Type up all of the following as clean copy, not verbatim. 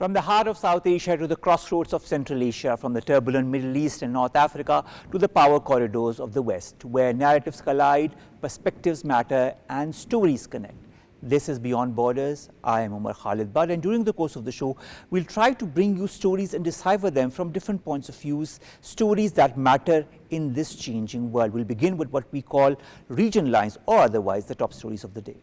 From the heart of South Asia to the crossroads of Central Asia, from the turbulent Middle East and North Africa to the power corridors of the West, where narratives collide, perspectives matter and stories connect. This is Beyond Borders. I am Omar Khalid, and during the course of the show, we'll try to bring you stories and decipher them from different points of view, stories that matter in this changing world. We'll begin with what we call region lines, or otherwise the top stories of the day.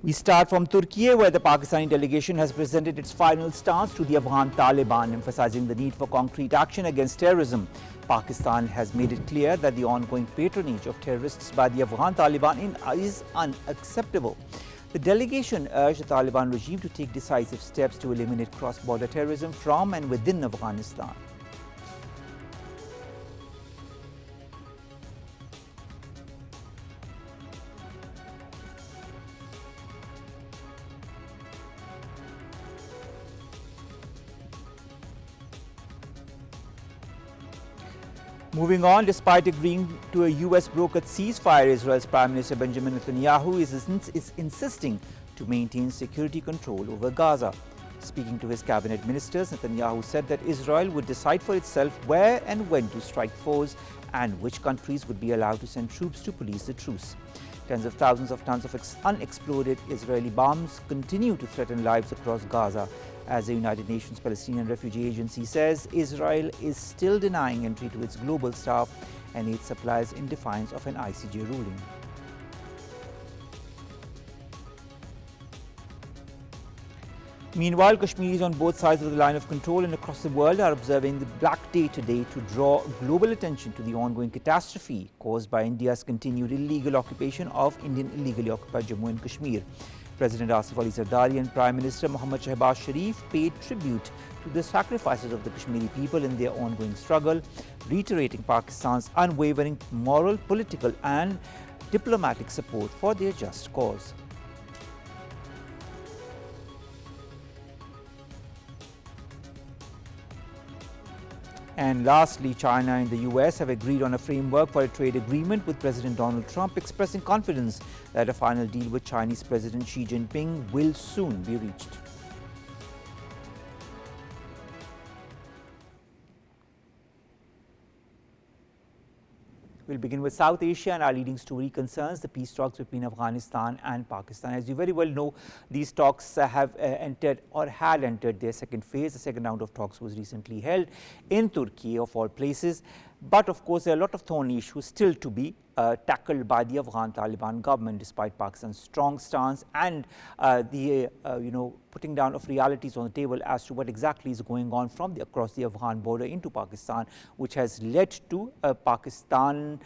We start from Turkey, where the Pakistani delegation has presented its final stance to the Afghan Taliban, emphasizing the need for concrete action against terrorism. Pakistan has made it clear that the ongoing patronage of terrorists by the Afghan Taliban is unacceptable. The delegation urged the Taliban regime to take decisive steps to eliminate cross-border terrorism from and within Afghanistan. Moving on, despite agreeing to a US brokered ceasefire, Israel's Prime Minister Benjamin Netanyahu is insisting to maintain security control over Gaza. Speaking to his cabinet ministers, Netanyahu said that Israel would decide for itself where and when to strike foes and which countries would be allowed to send troops to police the truce. Tens of thousands of tons of unexploded Israeli bombs continue to threaten lives across Gaza. As the United Nations Palestinian Refugee Agency says, Israel is still denying entry to its global staff and aid supplies in defiance of an ICJ ruling. Meanwhile, Kashmiris on both sides of the line of control and across the world are observing the Black Day today to draw global attention to the ongoing catastrophe caused by India's continued illegal occupation of Indian illegally occupied Jammu and Kashmir. President Asif Ali Zardari and Prime Minister Mohammad Shehbaz Sharif paid tribute to the sacrifices of the Kashmiri people in their ongoing struggle, reiterating Pakistan's unwavering moral, political and diplomatic support for their just cause. And lastly, China and the US have agreed on a framework for a trade agreement with President Donald Trump, expressing confidence that a final deal with Chinese President Xi Jinping will soon be reached. We'll begin with South Asia, and our leading story concerns the peace talks between Afghanistan and Pakistan. As you very well know, these talks have entered or had entered their second phase. The second round of talks was recently held in Turkey, of all places. But of course, there are a lot of thorny issues still to be tackled by the Afghan Taliban government, despite Pakistan's strong stance and the putting down of realities on the table as to what exactly is going on from across the Afghan border into Pakistan, which has led to Pakistan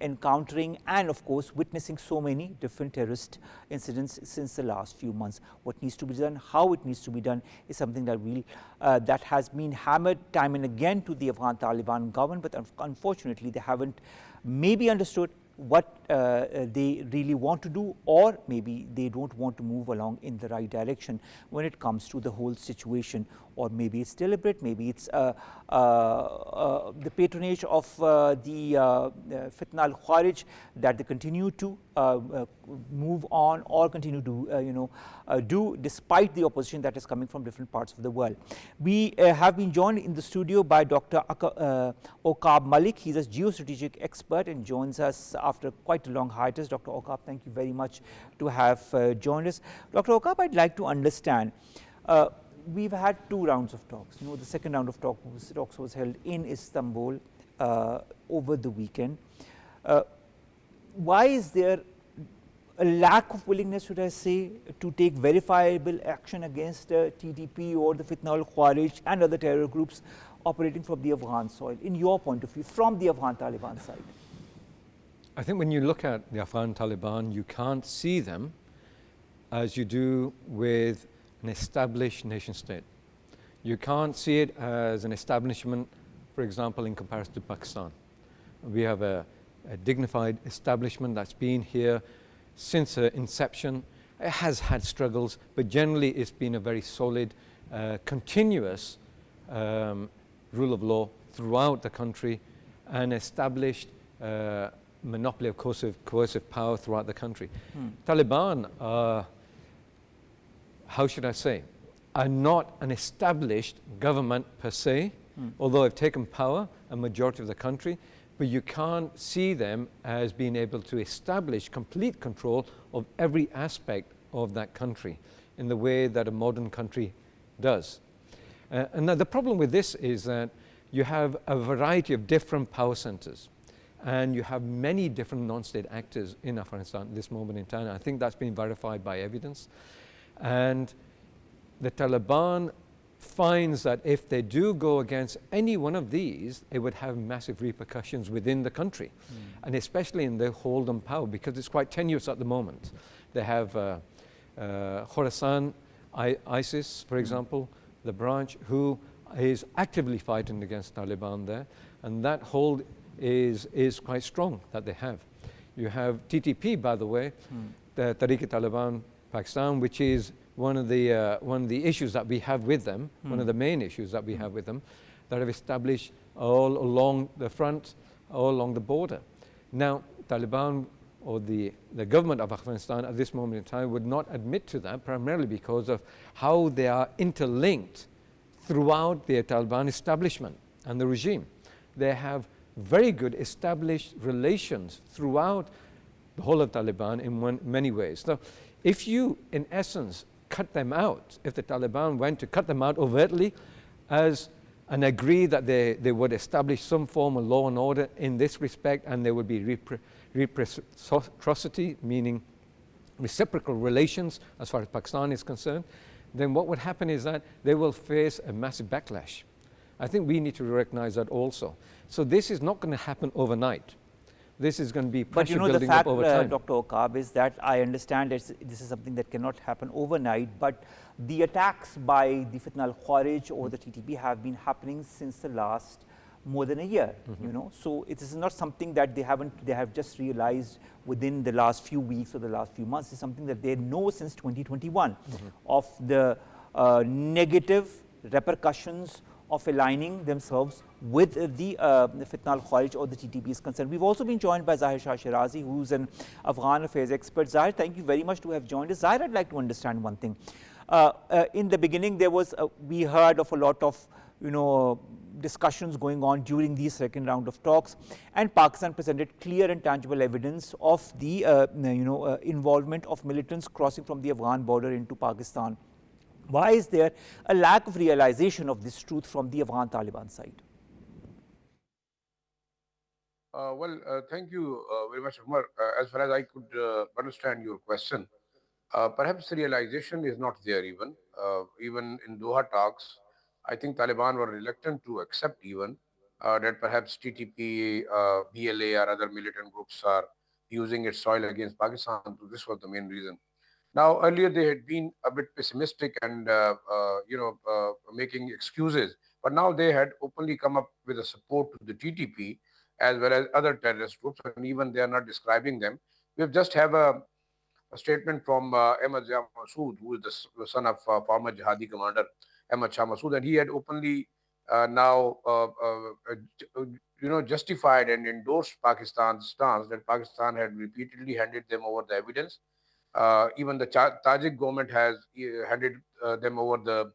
encountering and of course witnessing so many different terrorist incidents since the last few months. What needs to be done, how it needs to be done, is something that that has been hammered time and again to the Afghan Taliban government, but unfortunately they haven't maybe understood what they really want to do, or maybe they don't want to move along in the right direction when it comes to the whole situation. Or maybe it's deliberate, maybe it's the patronage of the Fitna al-Kharij, that they continue to move on or continue to do despite the opposition that is coming from different parts of the world. We have been joined in the studio by Dr. Aqab Malik. He's a geostrategic expert and joins us after quite a long hiatus. Dr. Aqab, thank you very much to have joined us. Dr. Aqab, I'd like to understand, we've had two rounds of talks. The second round of talks was held in Istanbul over the weekend. Why is there a lack of willingness, should I say, to take verifiable action against TTP or the Fitna al-Kharij and other terror groups operating from the Afghan soil, in your point of view, from the Afghan Taliban side? I think when you look at the Afghan Taliban, you can't see them as you do with an established nation state. You can't see it as an establishment, for example, in comparison to Pakistan. We have a dignified establishment that's been here since inception. It has had struggles, but generally it's been a very solid, continuous rule of law throughout the country, and established monopoly of coercive power throughout the country. Taliban are, how should I say, are not an established government per se, although they've taken power, a majority of the country, but you can't see them as being able to establish complete control of every aspect of that country in the way that a modern country does. And the problem with this is that you have a variety of different power centers, and you have many different non-state actors in Afghanistan at this moment in time. I think that's been verified by evidence. And the Taliban finds that if they do go against any one of these, it would have massive repercussions within the country, and especially in their hold on power, because it's quite tenuous at the moment. They have Khorasan, ISIS, for example, the branch, who is actively fighting against Taliban there, and that hold is quite strong that they have. You have TTP, by the way, the Tariq-e-Taliban Pakistan, which is one of the issues that we have with them, one of the main issues that we have with them, that have established all along the front, all along the border. Now, Taliban or the government of Afghanistan at this moment in time would not admit to that, primarily because of how they are interlinked throughout the Taliban establishment and the regime. They have very good established relations throughout the whole of Taliban in many ways. So if you, in essence, cut them out, if the Taliban went to cut them out overtly and agree that they would establish some form of law and order in this respect, and there would be reciprocity, meaning reciprocal relations as far as Pakistan is concerned, then what would happen is that they will face a massive backlash. I think we need to recognize that also. So this is not going to happen overnight. This is going to be pressure building up over time. But Dr. Aqab, is that I understand that this is something that cannot happen overnight, but the attacks by the Fitna al-Khawarij or the TTP have been happening since the last more than a year, So it is not something that they have just realized within the last few weeks or the last few months. It's something that they know since 2021 of the negative repercussions of aligning themselves with the Fitna al-Khawarij or the TTP is concerned. We've also been joined by Zahir Sherazi, who's an Afghan affairs expert. Zahir, thank you very much to have joined us. Zahir, I'd like to understand one thing. In the beginning, there was we heard of a lot of discussions going on during the second round of talks, and Pakistan presented clear and tangible evidence of the involvement of militants crossing from the Afghan border into Pakistan. Why is there a lack of realization of this truth from the Afghan Taliban side? Thank you very much, Omar. As far as I could understand your question, perhaps the realization is not there even. Even in Doha talks, I think Taliban were reluctant to accept even that perhaps TTP, BLA or other militant groups are using its soil against Pakistan. So this was the main reason. Now, earlier they had been a bit pessimistic and, making excuses. But now they had openly come up with a support to the TTP as well as other terrorist groups, and even they are not describing them. We just have a statement from Ahmad Shah Massoud, who is the son of former jihadi commander Ahmad Shah Massoud, and he had openly justified and endorsed Pakistan's stance that Pakistan had repeatedly handed them over the evidence. Even the Tajik government has handed them over the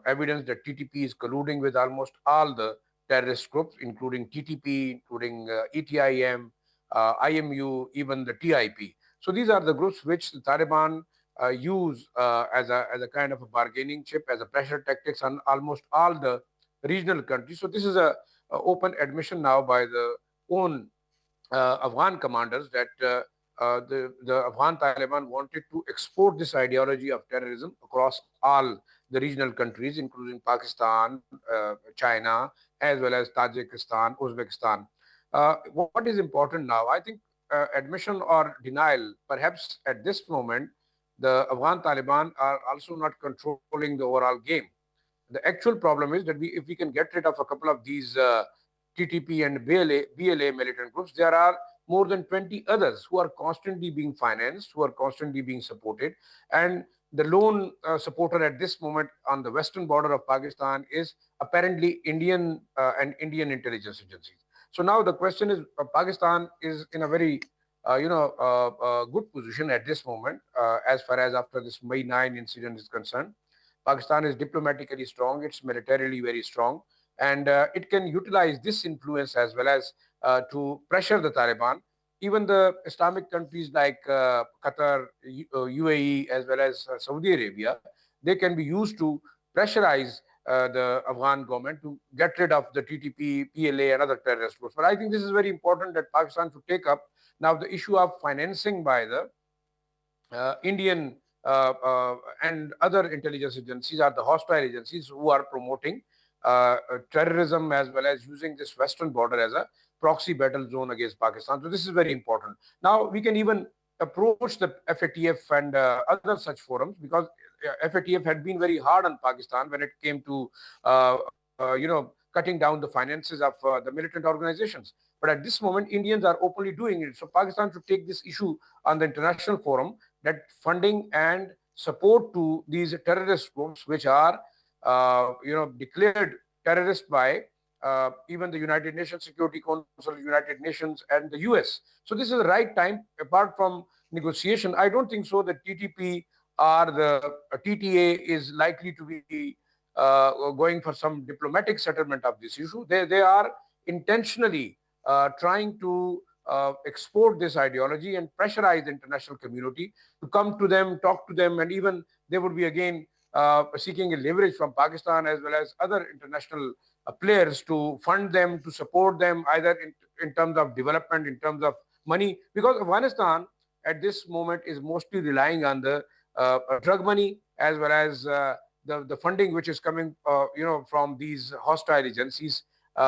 evidence that TTP is colluding with almost all the terrorist groups, including TTP, including ETIM, IMU, even the TIP. So these are the groups which the Taliban use as a kind of a bargaining chip, as a pressure tactics on almost all the regional countries. So this is a open admission now by the own Afghan commanders that the Afghan Taliban wanted to export this ideology of terrorism across all the regional countries, including Pakistan, China, as well as Tajikistan, Uzbekistan. What is important now? I think admission or denial, perhaps at this moment, the Afghan Taliban are also not controlling the overall game. The actual problem is that if we can get rid of a couple of these TTP and BLA militant groups, there are more than 20 others who are constantly being financed, who are constantly being supported. And the lone supporter at this moment on the western border of Pakistan is apparently Indian and Indian intelligence agencies. So now the question is, Pakistan is in a very good position at this moment, as far as after this May 9 incident is concerned. Pakistan is diplomatically strong, it's militarily very strong, and it can utilize this influence as well as to pressure the Taliban. Even the Islamic countries like Qatar, UAE, as well as Saudi Arabia, they can be used to pressurize the Afghan government to get rid of the TTP, PLA, and other terrorist groups. But I think this is very important that Pakistan should take up now the issue of financing by the Indian and other intelligence agencies are the hostile agencies who are promoting terrorism as well as using this western border as a proxy battle zone against Pakistan. So this is very important. Now we can even approach the FATF and other such forums, because FATF had been very hard on Pakistan when it came to cutting down the finances of the militant organizations. But at this moment, Indians are openly doing it. So Pakistan should take this issue on the international forum, that funding and support to these terrorist groups, which are declared terrorist by even the United Nations Security Council, United Nations, and the US. So this is the right time. Apart from negotiation, I don't think so that TTP or the TTA is likely to be going for some diplomatic settlement of this issue. They are intentionally trying to export this ideology and pressurize the international community to come to them, talk to them, and even they would be again seeking a leverage from Pakistan as well as other international players to fund them, to support them, either in terms of development, in terms of money, because Afghanistan at this moment is mostly relying on the drug money as well as the funding which is coming from these hostile agencies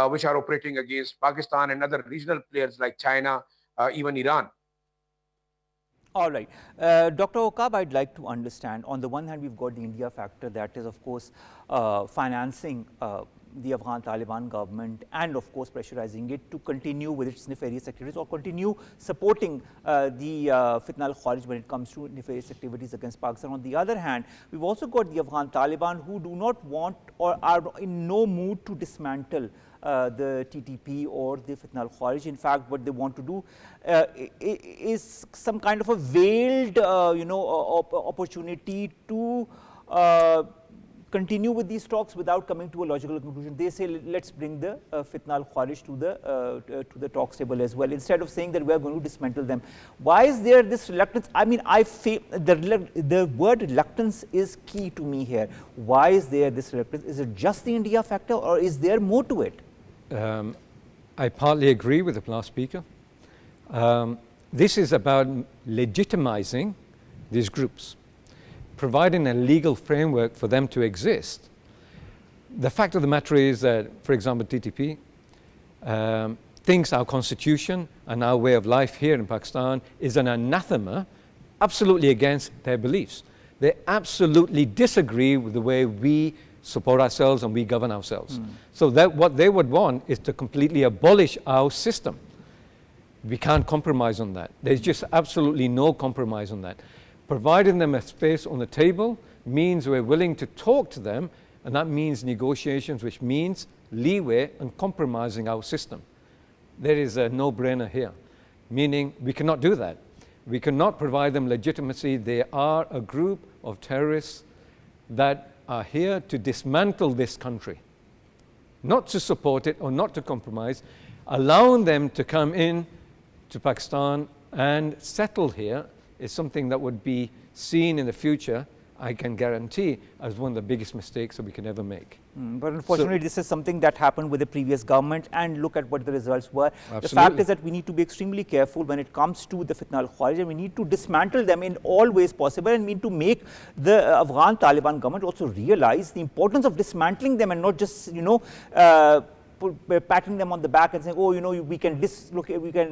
which are operating against Pakistan and other regional players like China, even Iran. All right. Dr. Aqab, I'd like to understand, on the one hand, we've got the India factor, that is, of course, financing the Afghan Taliban government and, of course, pressurizing it to continue with its nefarious activities or continue supporting the Fitna al-Kharij when it comes to nefarious activities against Pakistan. On the other hand, we've also got the Afghan Taliban who do not want or are in no mood to dismantle the TTP or the Fitna al-Kharij. In fact, what they want to do is some kind of a veiled, opportunity to continue with these talks without coming to a logical conclusion. They say, let's bring the Fitna al-Kharij to the talks table as well, instead of saying that we are going to dismantle them. Why is there this reluctance? I mean, I feel the word reluctance is key to me here. Why is there this reluctance? Is it just the India factor, or is there more to it? I partly agree with the last speaker. This is about legitimizing these groups, providing a legal framework for them to exist. The fact of the matter is that, for example, TTP thinks our constitution and our way of life here in Pakistan is an anathema, absolutely against their beliefs. They absolutely disagree with the way we support ourselves and we govern ourselves. So that what they would want is to completely abolish our system. We can't compromise on that. There's just absolutely no compromise on that. Providing them a space on the table means we're willing to talk to them, and that means negotiations, which means leeway and compromising our system. There is a no-brainer here, meaning we cannot do that. We cannot provide them legitimacy. They are a group of terrorists that are here to dismantle this country, not to support it or not to compromise. Allowing them to come in to Pakistan and settle here is something that would be seen in the future, I can guarantee, as one of the biggest mistakes that we can ever make. But unfortunately, this is something that happened with the previous government, and look at what the results were. Absolutely. The fact is that we need to be extremely careful when it comes to the Fitna al-Kharij, and we need to dismantle them in all ways possible, and we need to make the Afghan Taliban government also realize the importance of dismantling them and not just, patting them on the back and saying, oh, we can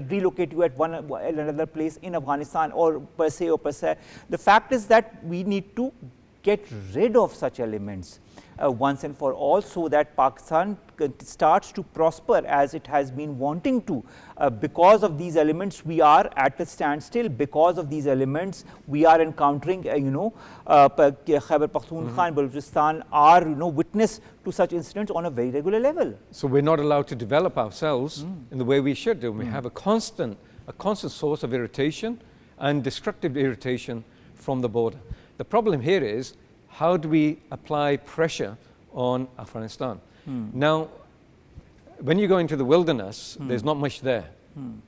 relocate you at another place in Afghanistan, or per se. The fact is that we need to get rid of such elements once and for all, so that Pakistan starts to prosper as it has been wanting to. Because of these elements, we are at a standstill. Because of these elements, we are encountering, Khyber Pakhtunkhwa and Balochistan are, witness to such incidents on a very regular level. So we're not allowed to develop ourselves in the way we should do. We have a constant source of irritation and destructive irritation from the border. The problem here is, how do we apply pressure on Afghanistan? Now, when you go into the wilderness, there's not much there.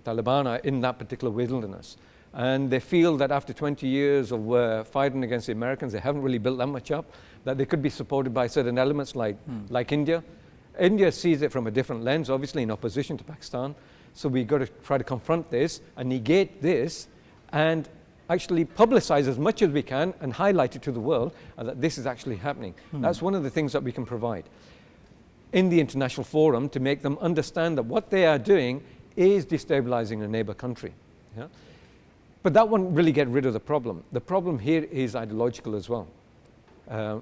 Taliban are in that particular wilderness. And they feel that after 20 years of fighting against the Americans, they haven't really built that much up, that they could be supported by certain elements like India. India sees it from a different lens, obviously in opposition to Pakistan. So we've got to try to confront this and negate this and actually publicize as much as we can and highlight it to the world that this is actually happening. That's one of the things that we can provide in the international forum, to make them understand that what they are doing is destabilizing a neighbor country. Yeah? But that won't really get rid of the problem. The problem here is ideological as well.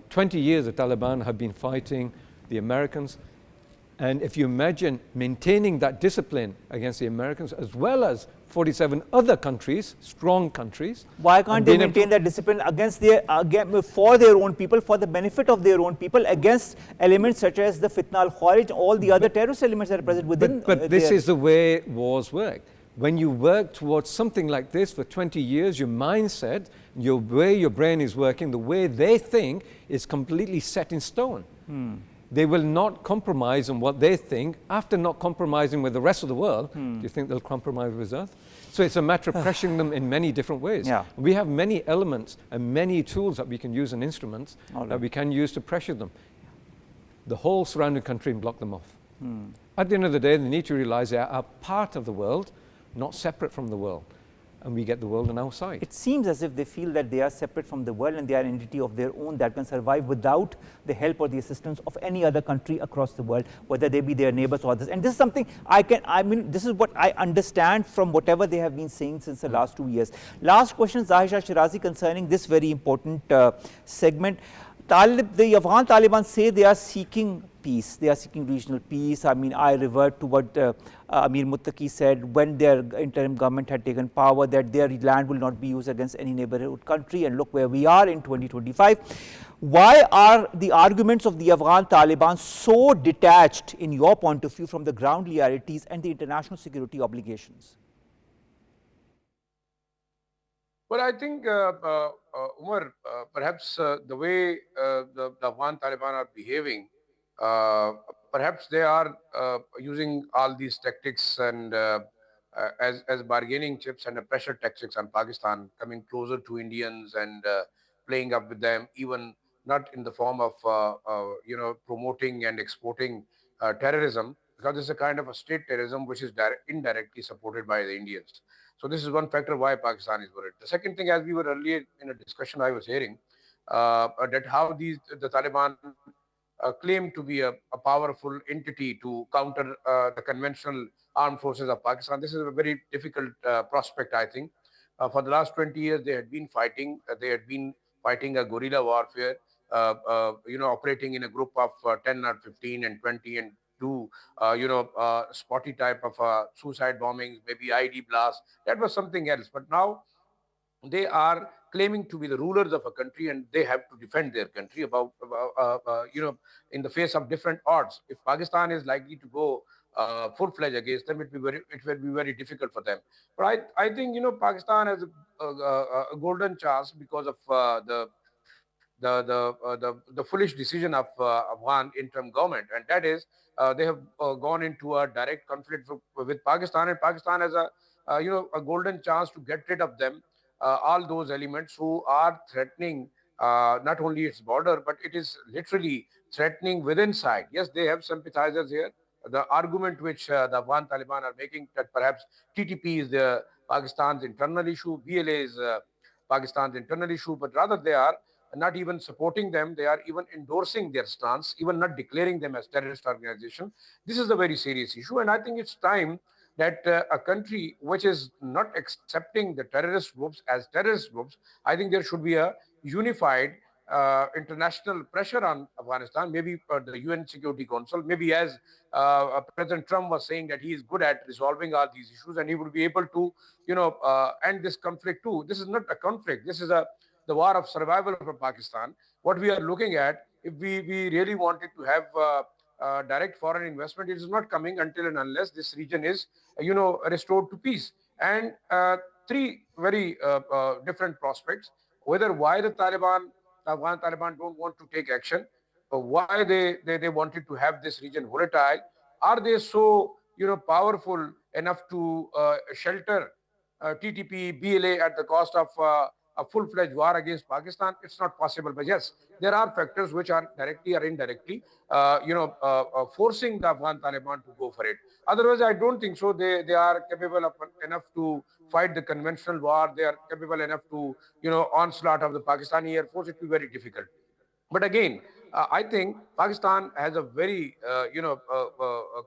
20 years the Taliban have been fighting the Americans. And if you imagine maintaining that discipline against the Americans, as well as 47 other countries, strong countries. Why can't they maintain that discipline against for their own people, for the benefit of their own people, against elements such as the Fitna al-Khawarij, all the other terrorist elements that are present within? But this is the way wars work. When you work towards something like this for 20 years, your mindset, your way your brain is working, the way they think is completely set in stone. They will not compromise on what they think. After not compromising with the rest of the world, do you think they'll compromise with us? So it's a matter of pressuring them in many different ways. Yeah. We have many elements and many tools that we can use and instruments that we can use to pressure them. The whole surrounding country and block them off. At the end of the day, they need to realize they are part of the world, not separate from the world. And we get the world on our side. It seems as if they feel that they are separate from the world and they are an entity of their own that can survive without the help or the assistance of any other country across the world, whether they be their neighbors or others. And this is something this is what I understand from whatever they have been saying since the last 2 years. Last question, Zahir Sherazi, concerning this very important segment. The Afghan Taliban say they are seeking peace, they are seeking regional peace. I revert to what Amir Muttaqi said when their interim government had taken power, that their land will not be used against any neighborhood country, and look where we are in 2025. Why are the arguments of the Afghan Taliban so detached, in your point of view, from the ground realities and the international security obligations? Well, I think, Umar, perhaps the way the Afghan Taliban are behaving, perhaps they are using all these tactics and as bargaining chips and pressure tactics on Pakistan, coming closer to Indians and playing up with them, even not in the form of promoting and exporting terrorism, because it's a kind of a state terrorism which is indirectly supported by the Indians. So this is one factor why Pakistan is worried. The second thing, as we were earlier in a discussion I was hearing, that how the Taliban claim to be a powerful entity to counter the conventional armed forces of Pakistan. This is a very difficult prospect, I think. For the last 20 years, they had been fighting. They had been fighting a guerrilla warfare, operating in a group of 10 or 15 and 20 and do, spotty type of suicide bombings, maybe ID blasts. That was something else. But now they are claiming to be the rulers of a country, and they have to defend their country in the face of different odds. If Pakistan is likely to go full-fledged against them, it will be very difficult for them. But I think Pakistan has a golden chance because of the foolish decision of Afghan interim government, and that is they have gone into a direct conflict with Pakistan, and Pakistan has a golden chance to get rid of them. All those elements who are threatening not only its border, but it is literally threatening within side. Yes, they have sympathizers here. The argument which the Afghan Taliban are making, that perhaps TTP is Pakistan's internal issue, BLA is Pakistan's internal issue, but rather they are not even supporting them. They are even endorsing their stance, even not declaring them as terrorist organization. This is a very serious issue, and I think it's time that a country which is not accepting the terrorist groups as terrorist groups, I think there should be a unified international pressure on Afghanistan, maybe the UN Security Council, maybe as President Trump was saying that he is good at resolving all these issues and he would be able to, end this conflict too. This is not a conflict. This is the war of survival for Pakistan. What we are looking at, if we really wanted to have direct foreign investment, it is not coming until and unless this region is, restored to peace. And three very different prospects, whether why the Afghan Taliban don't want to take action, why they wanted to have this region volatile, are they so, powerful enough to shelter TTP, BLA at the cost of a full-fledged war against Pakistan? It's not possible. But yes, there are factors which are directly or indirectly, forcing the Afghan Taliban to go for it. Otherwise, I don't think so. They are capable of enough to fight the conventional war. They are capable enough to, onslaught of the Pakistani Air Force. It will be very difficult. But again, I think Pakistan has a very,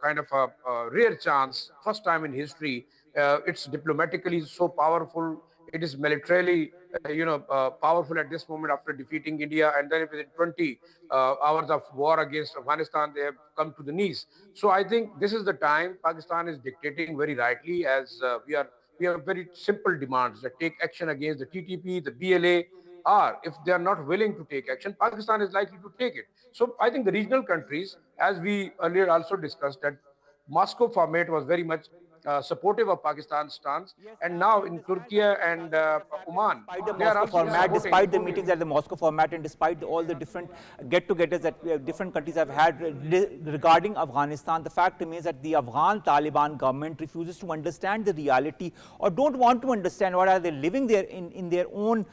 kind of a rare chance, first time in history. It's diplomatically so powerful. It is militarily, powerful at this moment after defeating India. And then within 20 hours of war against Afghanistan, they have come to the knees. So I think this is the time Pakistan is dictating very rightly, as we have very simple demands that take action against the TTP, the BLA, or if they are not willing to take action, Pakistan is likely to take it. So I think the regional countries, as we earlier also discussed, that Moscow format was very much supportive of Pakistan's stance. Yes, And now and in this has Turkey been the and narrative that happened Oman, despite the they are Moscow also format, supporting. despite the meetings at the Moscow format, and despite all the different get-togethers that different countries have had regarding Afghanistan. The fact remains that the Afghan Taliban government refuses to understand the reality, or don't want to understand what are they living there in their own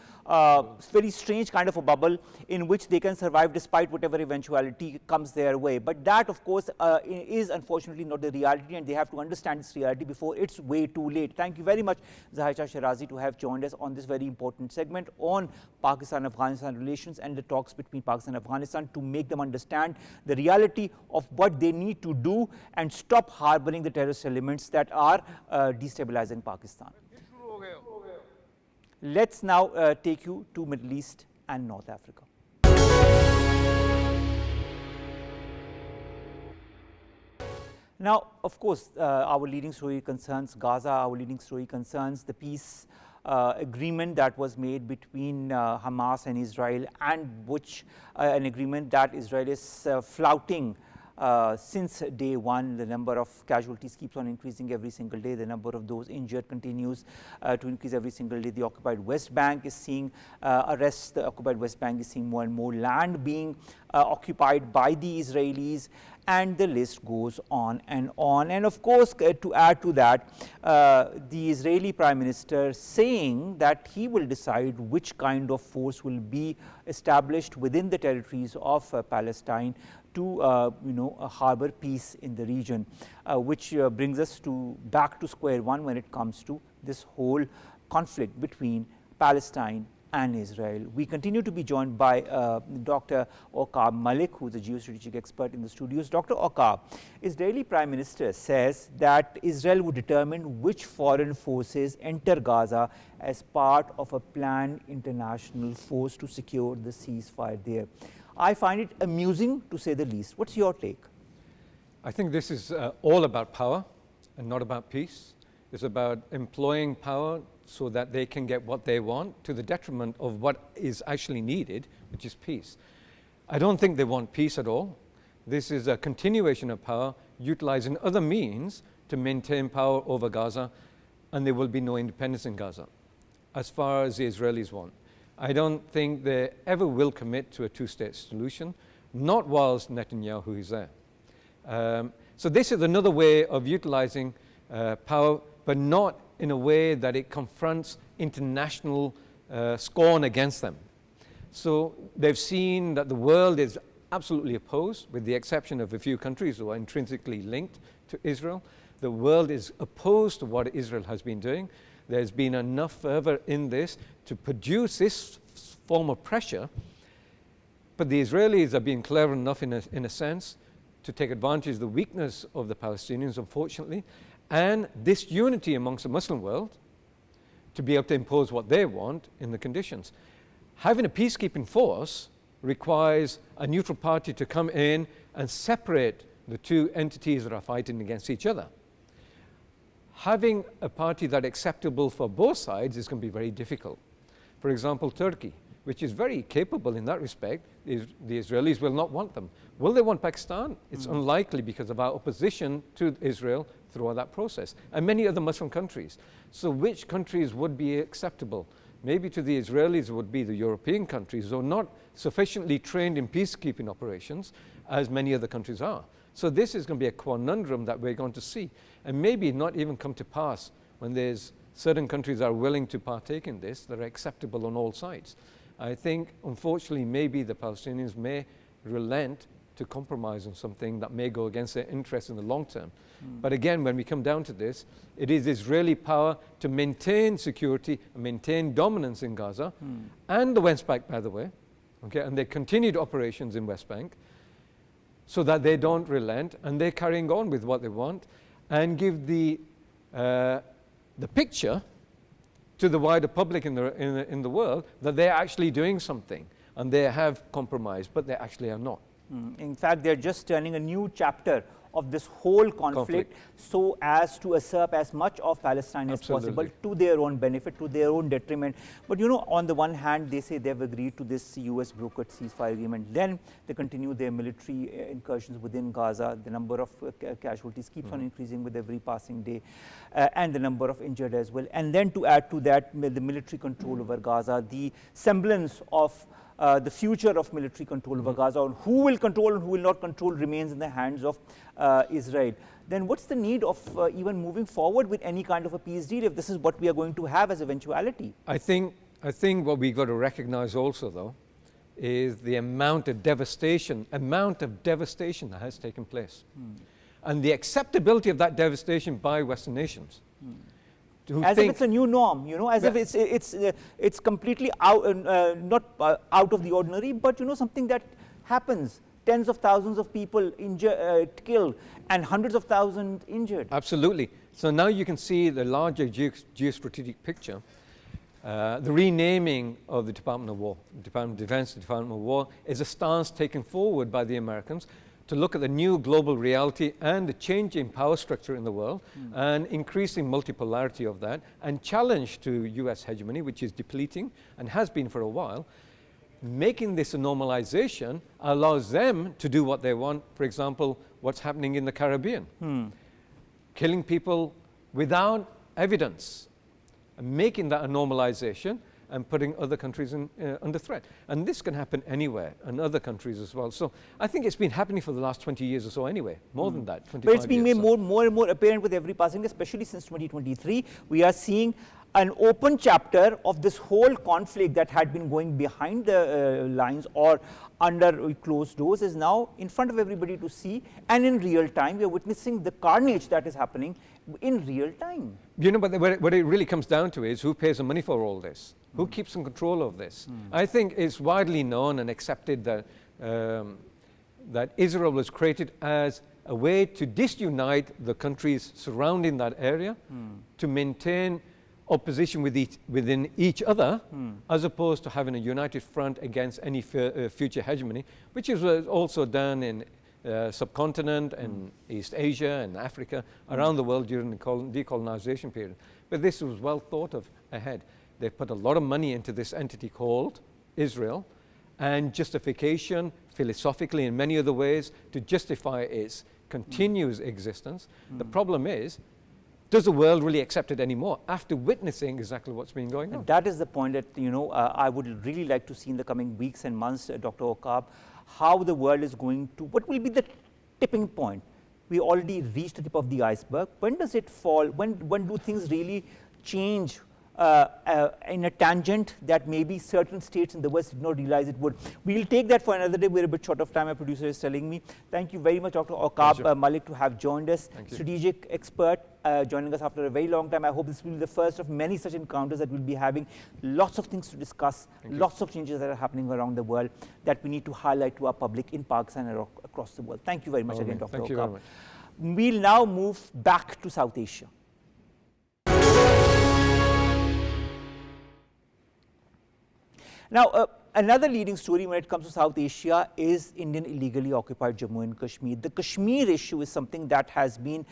very strange kind of a bubble in which they can survive despite whatever eventuality comes their way. But that, of course, is unfortunately not the reality, and they have to understand this reality before it's way too late. Thank you very much, Zahir Sherazi, to have joined us on this very important segment on Pakistan-Afghanistan relations and the talks between Pakistan and Afghanistan, to make them understand the reality of what they need to do and stop harboring the terrorist elements that are destabilizing Pakistan. Let's now take you to Middle East and North Africa. Now, of course, our leading story concerns Gaza. Our leading story concerns the peace agreement that was made between Hamas and Israel, and which an agreement that Israel is flouting since day one. The number of casualties keeps on increasing every single day. The number of those injured continues to increase every single day. The occupied West Bank is seeing arrests. The occupied West Bank is seeing more and more land being occupied by the Israelis, and the list goes on and on. And of course, to add to that, the Israeli Prime Minister saying that he will decide which kind of force will be established within the territories of Palestine to harbor peace in the region, which brings us back to square one when it comes to this whole conflict between Palestine and Israel. We continue to be joined by Dr. Aqab Malik, who is a geostrategic expert in the studios. Dr. Aqab, Israeli Prime Minister says that Israel would determine which foreign forces enter Gaza as part of a planned international force to secure the ceasefire there. I find it amusing, to say the least. What's your take? I think this is all about power and not about peace. It's about employing power so that they can get what they want, to the detriment of what is actually needed, which is peace. I don't think they want peace at all. This is a continuation of power, utilizing other means to maintain power over Gaza, and there will be no independence in Gaza, as far as the Israelis want. I don't think they ever will commit to a two-state solution, not whilst Netanyahu is there. So this is another way of utilizing power, but not in a way that it confronts international scorn against them. So they've seen that the world is absolutely opposed, with the exception of a few countries who are intrinsically linked to Israel. The world is opposed to what Israel has been doing. There's been enough fervor in this to produce this form of pressure, but the Israelis are being clever enough in a sense to take advantage of the weakness of the Palestinians, unfortunately, and this unity amongst the Muslim world to be able to impose what they want in the conditions. Having a peacekeeping force requires a neutral party to come in and separate the two entities that are fighting against each other. Having a party that's acceptable for both sides is going to be very difficult. For example, Turkey, which is very capable in that respect, the Israelis will not want them. Will they want Pakistan? It's unlikely because of our opposition to Israel throughout that process, and many other Muslim countries. So which countries would be acceptable? Maybe to the Israelis would be the European countries, though not sufficiently trained in peacekeeping operations as many other countries are. So this is going to be a conundrum that we're going to see, and maybe not even come to pass when there's certain countries are willing to partake in this that are acceptable on all sides. I think, unfortunately, maybe the Palestinians may relent to compromise on something that may go against their interests in the long term. But again, when we come down to this, it is Israeli power to maintain security and maintain dominance in Gaza and the West Bank, by the way, okay, and their continued operations in West Bank, so that they don't relent and they're carrying on with what they want, and give the picture to the wider public in the world that they're actually doing something and they have compromised, but they actually are not. In fact, they're just turning a new chapter of this whole conflict so as to usurp as much of Palestine as possible to their own benefit, to their own detriment. But you know, on the one hand, they say they've agreed to this US brokered ceasefire agreement. Then they continue their military incursions within Gaza. The number of casualties keeps on increasing with every passing day, and the number of injured as well. And then to add to that, the military control over Gaza, the semblance of the future of military control over Gaza, and who will control and who will not control, remains in the hands of Israel. Then what's the need of even moving forward with any kind of a peace deal if this is what we are going to have as eventuality? I think what we've got to recognize also, though, is the amount of devastation that has taken place, and the acceptability of that devastation by Western nations. As if it's a new norm, you know, as if it's completely out, not out of the ordinary, but you know, something that happens. Tens of thousands of people killed and hundreds of thousands injured. Absolutely. So now you can see the larger geostrategic picture. The renaming of the Department of War, the Department of Defense, the Department of War, is a stance taken forward by the Americans to look at the new global reality and the changing power structure in the world and increasing multipolarity of that, and challenge to US hegemony, which is depleting and has been for a while. Making this a normalization allows them to do what they want. For example, what's happening in the Caribbean. Killing people without evidence, and making that a normalization and putting other countries under threat. And this can happen anywhere, and other countries as well. So I think it's been happening for the last 20 years or so anyway, more than that, 25 But it's been made years. more and more apparent with every passing, especially since 2023. We are seeing an open chapter of this whole conflict that had been going behind the lines or under closed doors is now in front of everybody to see, and in real time. We are witnessing the carnage that is happening in real time. You know, but what it really comes down to is who pays the money for all this? Who keeps in control of this? I think it's widely known and accepted that, that Israel was created as a way to disunite the countries surrounding that area, to maintain opposition within each other, as opposed to having a united front against any future hegemony, which is also done in subcontinent and East Asia and Africa, around the world during the decolonization period. But this was well thought of ahead. They put a lot of money into this entity called Israel, and justification philosophically in many other ways to justify its continuous existence. The problem is, does the world really accept it anymore after witnessing exactly what's been going on? And that is the point that, you know, I would really like to see in the coming weeks and months, Dr. Aqab, how the world is going to, what will be the tipping point? We already reached the tip of the iceberg. When does it fall? When do things really change in a tangent that maybe certain states in the West did not realize it would? We'll take that for another day. We're a bit short of time, my producer is telling me. Thank you very much, Dr. Aqab Malik, to have joined us. Strategic expert, joining us after a very long time. I hope this will be the first of many such encounters that we'll be having. Lots of things to discuss, lots of changes that are happening around the world that we need to highlight to our public in Pakistan and across the world. Thank you very much again, Dr. Thank you very much. We'll now move back to South Asia. Now, another leading story when it comes to South Asia is Indian illegally occupied Jammu and Kashmir. The Kashmir issue is something that has been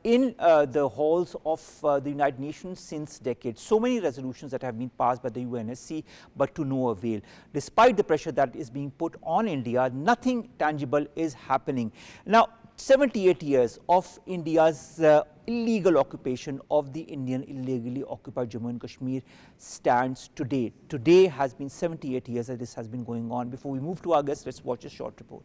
in the halls of the United Nations since decades. So many resolutions that have been passed by the UNSC, but to no avail. Despite the pressure that is being put on India, nothing tangible is happening. Now, 78 years of India's illegal occupation of the Indian illegally occupied Jammu and Kashmir stands today. Today has been 78 years that this has been going on. Before we move to our guest, let's watch a short report.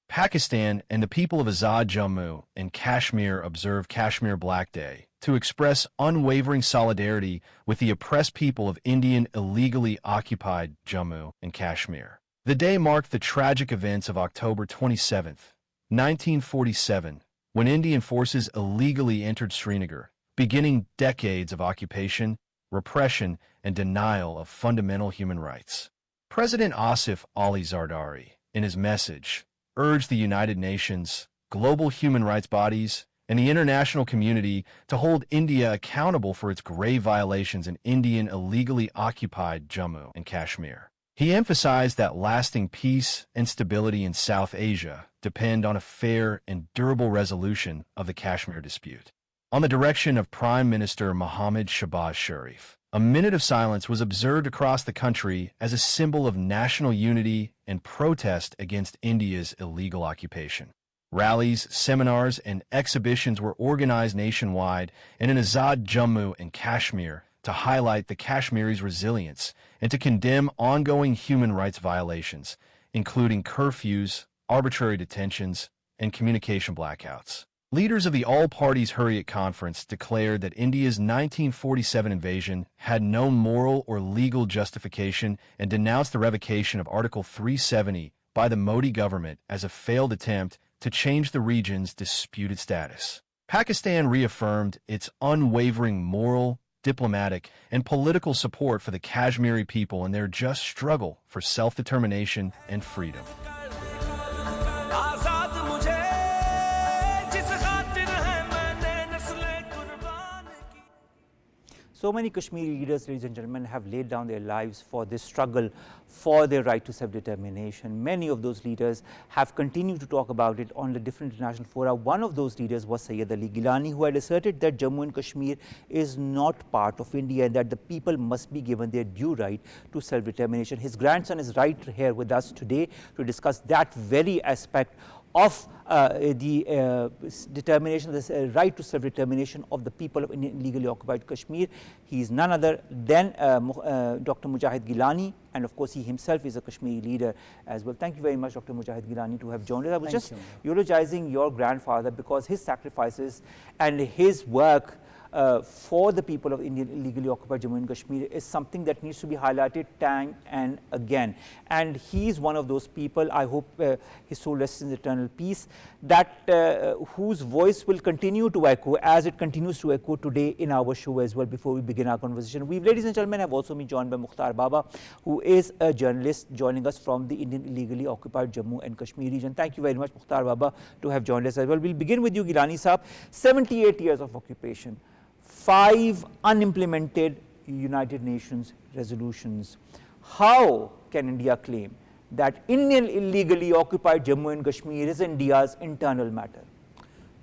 Pakistan and the people of Azad Jammu and Kashmir observe Kashmir Black Day to express unwavering solidarity with the oppressed people of Indian illegally occupied Jammu and Kashmir. The day marked the tragic events of October 27, 1947, when Indian forces illegally entered Srinagar, beginning decades of occupation, repression, and denial of fundamental human rights. President Asif Ali Zardari, in his message, urged the United Nations, global human rights bodies, and the international community to hold India accountable for its grave violations in Indian illegally occupied Jammu and Kashmir. He emphasized that lasting peace and stability in South Asia depend on a fair and durable resolution of the Kashmir dispute. On the direction of Prime Minister Mohammad Shahbaz Sharif, a minute of silence was observed across the country as a symbol of national unity and protest against India's illegal occupation. Rallies, seminars, and exhibitions were organized nationwide and in Azad Jammu and Kashmir to highlight the Kashmiris' resilience and to condemn ongoing human rights violations, including curfews, arbitrary detentions, and communication blackouts. Leaders of the All-Parties Hurriyat Conference declared that India's 1947 invasion had no moral or legal justification and denounced the revocation of Article 370 by the Modi government as a failed attempt to change the region's disputed status. Pakistan reaffirmed its unwavering moral, diplomatic, and political support for the Kashmiri people in their just struggle for self-determination and freedom. So many Kashmiri leaders, ladies and gentlemen, have laid down their lives for this struggle for their right to self-determination. Many of those leaders have continued to talk about it on the different international fora. One of those leaders was Syed Ali Geelani, who had asserted that Jammu and Kashmir is not part of India and that the people must be given their due right to self-determination. His grandson is right here with us today to discuss that very aspect of the determination, the right to self-determination of the people of Indian illegally occupied Kashmir. He is none other than Dr. Mujahid Gillani, and of course he himself is a Kashmiri leader as well. Thank you very much, Dr. Mujahid Gillani, to have joined us. I was just eulogizing your grandfather because his sacrifices and his work for the people of Indian illegally occupied Jammu and Kashmir is something that needs to be highlighted time and again. And he is one of those people, I hope his soul rests in eternal peace, that whose voice will continue to echo as it continues to echo today in our show as well. Before we begin our conversation, we, ladies and gentlemen, have also been joined by Mukhtar Baba, who is a journalist joining us from the Indian illegally occupied Jammu and Kashmir region. Thank you very much, Mukhtar Baba, to have joined us as well. We'll begin with you, Gillani Saab. 78 years of occupation, 5 unimplemented United Nations resolutions. How can India claim that Indian illegally occupied Jammu and Kashmir is India's internal matter?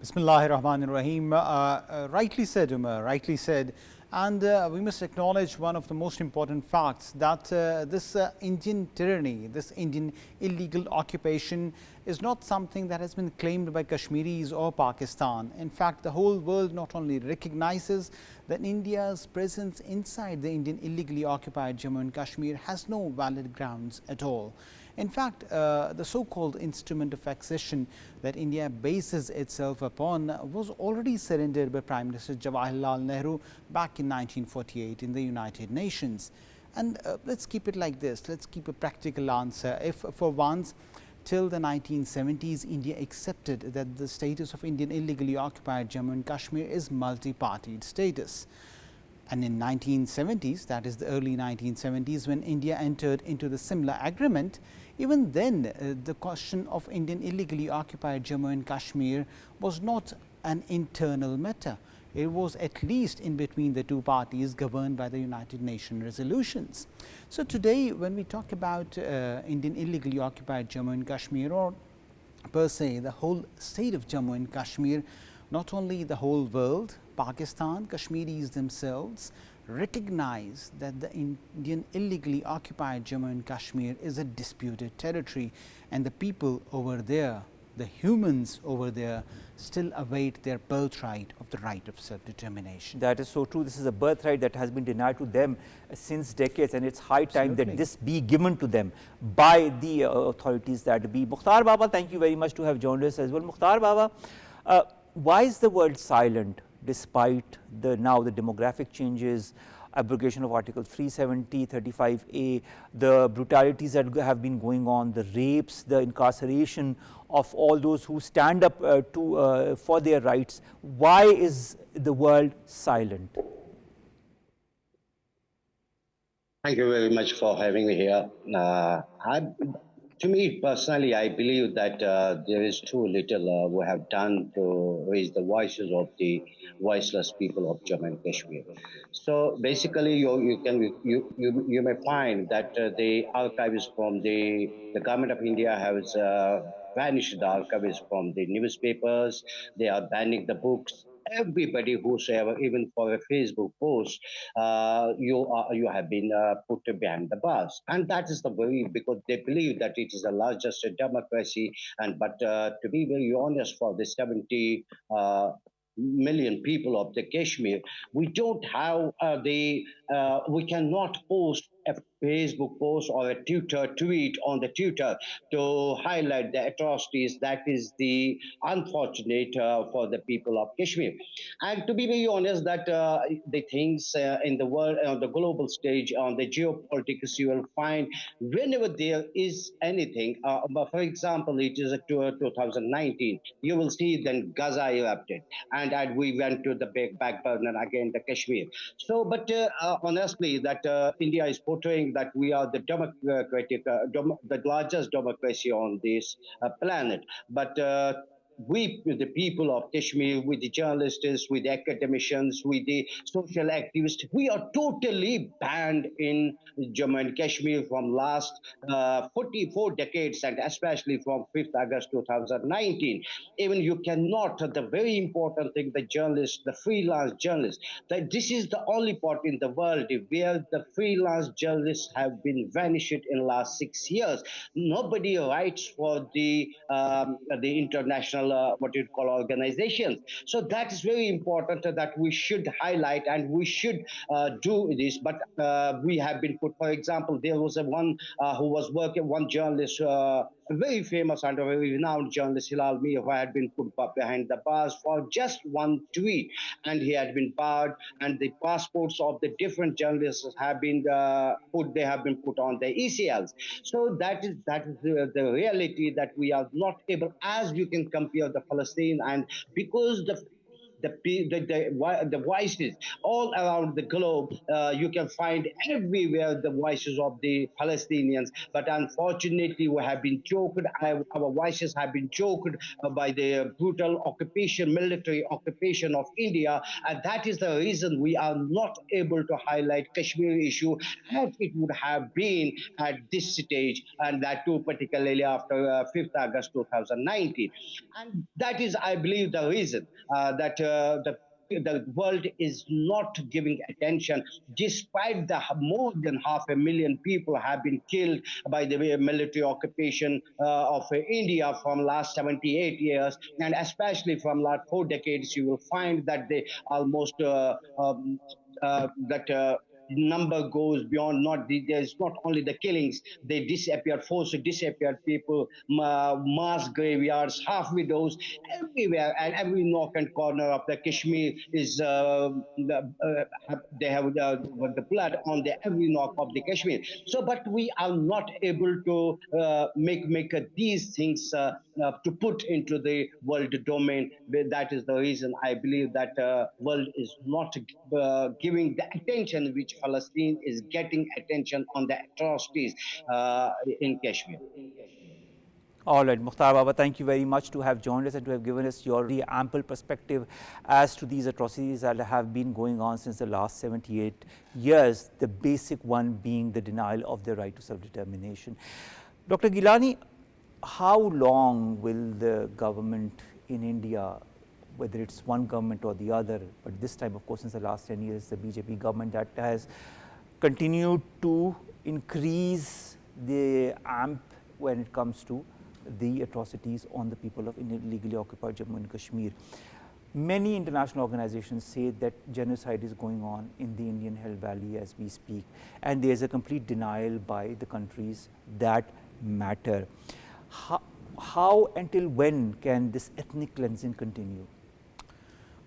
Bismillahir Rahmanir Rahim. Rightly said, Omar, rightly said. And we must acknowledge one of the most important facts that this Indian tyranny, this Indian illegal occupation is not something that has been claimed by Kashmiris or Pakistan. In fact, the whole world not only recognizes that India's presence inside the Indian illegally occupied Jammu and Kashmir has no valid grounds at all. In fact, the so-called instrument of accession that India bases itself upon was already surrendered by Prime Minister Jawaharlal Nehru back in 1948 in the United Nations. And let's keep it like this, let's keep a practical answer. If for once, till the 1970s, India accepted that the status of Indian illegally occupied Jammu and Kashmir is multi-partied status. And in 1970s, that is the early 1970s, when India entered into the similar agreement, Even then, the question of Indian illegally occupied Jammu and Kashmir was not an internal matter. It was at least in between the two parties governed by the United Nations resolutions. So today, when we talk about Indian illegally occupied Jammu and Kashmir, or per se the whole state of Jammu and Kashmir, not only the whole world, Pakistan, Kashmiris themselves recognize that the Indian illegally occupied Jammu and Kashmir is a disputed territory, and the people over there, the humans over there, still await their birthright of the right of self-determination. That is so true. This is a birthright that has been denied to them since decades, and it's high time that this be given to them by the authorities that be. Mukhtar Baba, thank you very much to have joined us as well. Mukhtar Baba, why is the world silent despite the demographic changes, abrogation of Article 370, 35A, the brutalities that have been going on, the rapes, the incarceration of all those who stand up for their rights? Why is the world silent? Thank you very much for having me here. To me personally, I believe that there is too little we have done to raise the voices of the voiceless people of Jammu and Kashmir. So basically, you may find that the archives from the government of India has vanished the archives from the newspapers. They are banning the books. Everybody whosoever, even for a Facebook post, you have been put behind the bars, and that is the belief because they believe that it is the largest democracy. And but to be very honest, for the 70 million people of the Kashmir, we don't have we cannot post a Facebook post or a Twitter tweet on the Twitter to highlight the atrocities. That is the unfortunate for the people of Kashmir. And to be very honest, that the things in the world, on the global stage, on the geopolitics, you will find whenever there is anything, for example, it is 2019, you will see then Gaza erupted, and we went to the big back burner again, the Kashmir. So, but honestly, that India is portraying that we are the democratic, the largest democracy on this planet. But we, the people of Kashmir, with the journalists, with the academicians, with the social activists, we are totally banned in Jammu and Kashmir from last 44 decades, and especially from 5th August 2019. Even you cannot, the very important thing, the journalists, the freelance journalists, that this is the only part in the world where the freelance journalists have been vanished in last 6 years. Nobody writes for the international what you call organizations. So that is very important that we should highlight, and we should do this. But we have been put, for example, there was one who was working, one journalist, a very famous and a very renowned journalist, Hilal Mir, who had been put behind the bars for just one tweet, and he had been barred, and the passports of the different journalists have been they have been put on the ECLs. So that is the reality, that we are not able, as you can compare the Palestine, and because the voices all around the globe, you can find everywhere the voices of the Palestinians. But unfortunately, we have been choked. Our voices have been choked by the brutal occupation, military occupation of India, and that is the reason we are not able to highlight Kashmir issue as it would have been at this stage, and that too particularly after 5th August 2019. And that is, I believe, the reason that the world is not giving attention, despite the more than 500,000 people have been killed by the military occupation of India from last 78 years, and especially from last 4 decades. You will find that they almost that number goes beyond, not there's not only the killings, they disappeared, forced disappeared people, mass graveyards, half widows, everywhere, and every nook and corner of the Kashmir is they have the blood on the every nook of the Kashmir. So but we are not able to make these things to put into the world domain. That is the reason I believe that world is not giving the attention which Palestine is getting attention on the atrocities in Kashmir. All right, Mukhtar Baba, thank you very much to have joined us and to have given us your really ample perspective as to these atrocities that have been going on since the last 78 years, the basic one being the denial of the right to self-determination. Dr. Gillani, how long will the government in India, whether it's one government or the other, but this time, of course, since the last 10 years, the BJP government that has continued to increase the amp when it comes to the atrocities on the people of illegally occupied Jammu and Kashmir. Many international organizations say that genocide is going on in the Indian Hill Valley as we speak, and there is a complete denial by the countries that matter. How until when can this ethnic cleansing continue?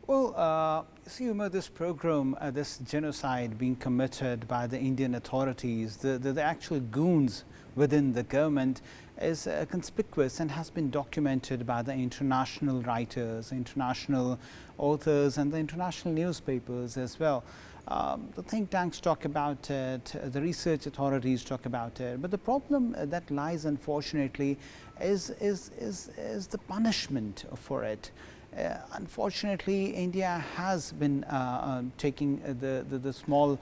Well, see, Umar, this program, this genocide being committed by the Indian authorities, the actual goons within the government is conspicuous and has been documented by the international writers, international authors and the international newspapers as well. The think tanks talk about it, the research authorities talk about it, but the problem that lies, unfortunately, is the punishment for it. Unfortunately, India has been taking the small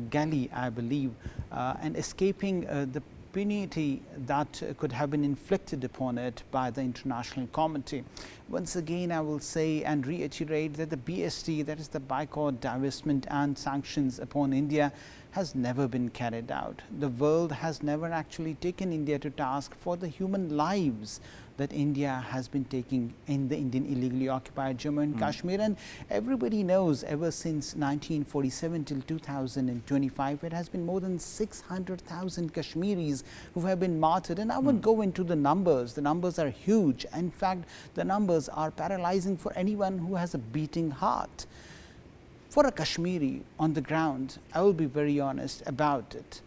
galley, I believe, and escaping the impunity that could have been inflicted upon it by the international community. Once again, I will say and reiterate that the BST, that is the boycott, divestment and sanctions upon India, has never been carried out. The world has never actually taken India to task for the human lives that India has been taking in the Indian illegally occupied Jammu and Kashmir. And everybody knows ever since 1947 till 2025, it has been more than 600,000 Kashmiris who have been martyred. And I won't go into the numbers are huge. In fact, the numbers are paralyzing for anyone who has a beating heart. For a Kashmiri on the ground, I will be very honest about it.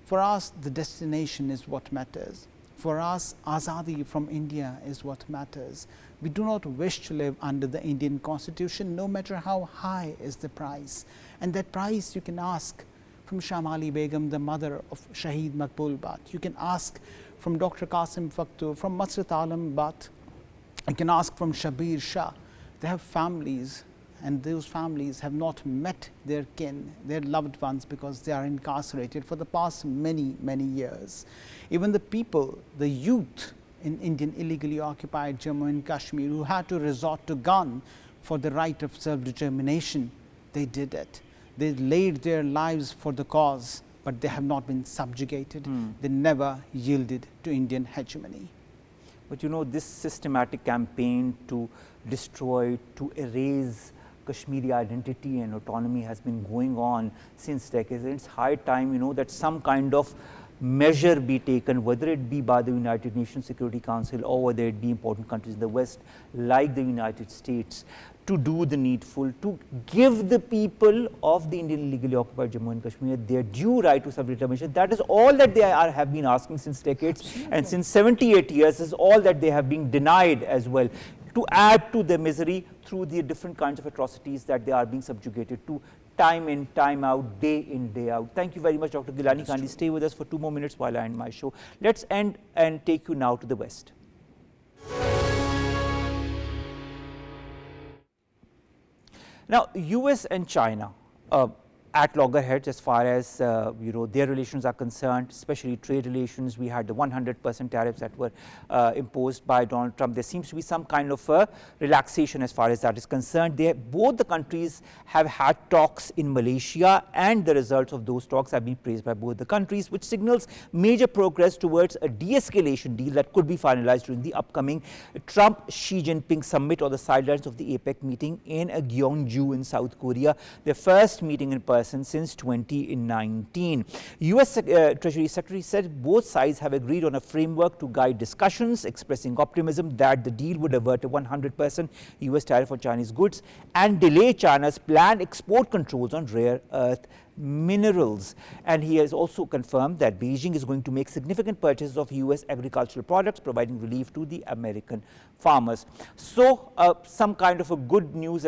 For us, the destination is what matters. For us, Azadi from India is what matters. We do not wish to live under the Indian constitution, no matter how high is the price. And that price you can ask from Shamali Begum, the mother of Shahid Maqbul Bhat. You can ask from Dr. Qasim Faktu, from Masrat Alam Bhat. You can ask from Shabir Shah. They have families, and those families have not met their kin, their loved ones, because they are incarcerated for the past many, many years. Even the people, the youth in Indian illegally occupied Jammu and Kashmir who had to resort to gun for the right of self-determination, they did it. They laid their lives for the cause, but they have not been subjugated. They never yielded to Indian hegemony. But you know, this systematic campaign to destroy, to erase Kashmiri identity and autonomy has been going on since decades. It's high time, you know, that some kind of measure be taken, whether it be by the United Nations Security Council or whether it be important countries in the West like the United States, to do the needful, to give the people of the Indian illegally occupied Jammu and Kashmir their due right to self-determination. That is all that they have been asking since decades. Absolutely. And since 78 years is all that they have been denied as well, to add to the misery through the different kinds of atrocities that they are being subjugated to time in, time out, day in, day out. Thank you very much, Dr. Gillani. Kindly stay with us for 2 more minutes while I end my show. Let's end and take you now to the West. Now, US and China at loggerheads as far as you know, their relations are concerned, especially trade relations. We had the 100% tariffs that were imposed by Donald Trump. There seems to be some kind of a relaxation as far as that is concerned. Both the countries have had talks in Malaysia, and the results of those talks have been praised by both the countries, which signals major progress towards a de-escalation deal that could be finalized during the upcoming Trump-Xi Jinping summit on the sidelines of the APEC meeting in Gyeongju in South Korea, their first meeting in person since 2019. US Treasury Secretary said both sides have agreed on a framework to guide discussions, expressing optimism that the deal would avert a 100% US tariff on Chinese goods and delay China's planned export controls on rare earth minerals. And he has also confirmed that Beijing is going to make significant purchases of US agricultural products, providing relief to the American farmers. So some kind of a good news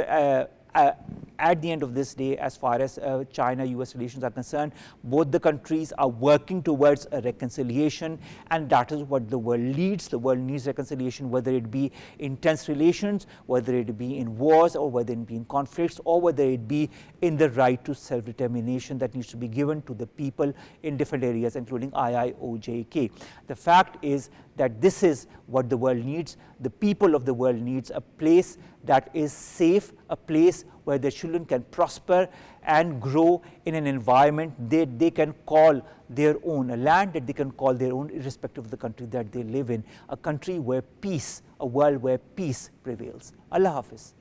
at the end of this day, as far as China-US relations are concerned, both the countries are working towards a reconciliation, and that is what the world needs. The world needs reconciliation, whether it be in tense relations, whether it be in wars, or whether it be in conflicts, or whether it be in the right to self-determination that needs to be given to the people in different areas, including IIOJK. The fact is that this is what the world needs. The people of the world needs a place that is safe, a place where their children can prosper and grow in an environment they can call their own, a land that they can call their own, irrespective of the country that they live in, a country where peace, a world where peace prevails. Allah Hafiz.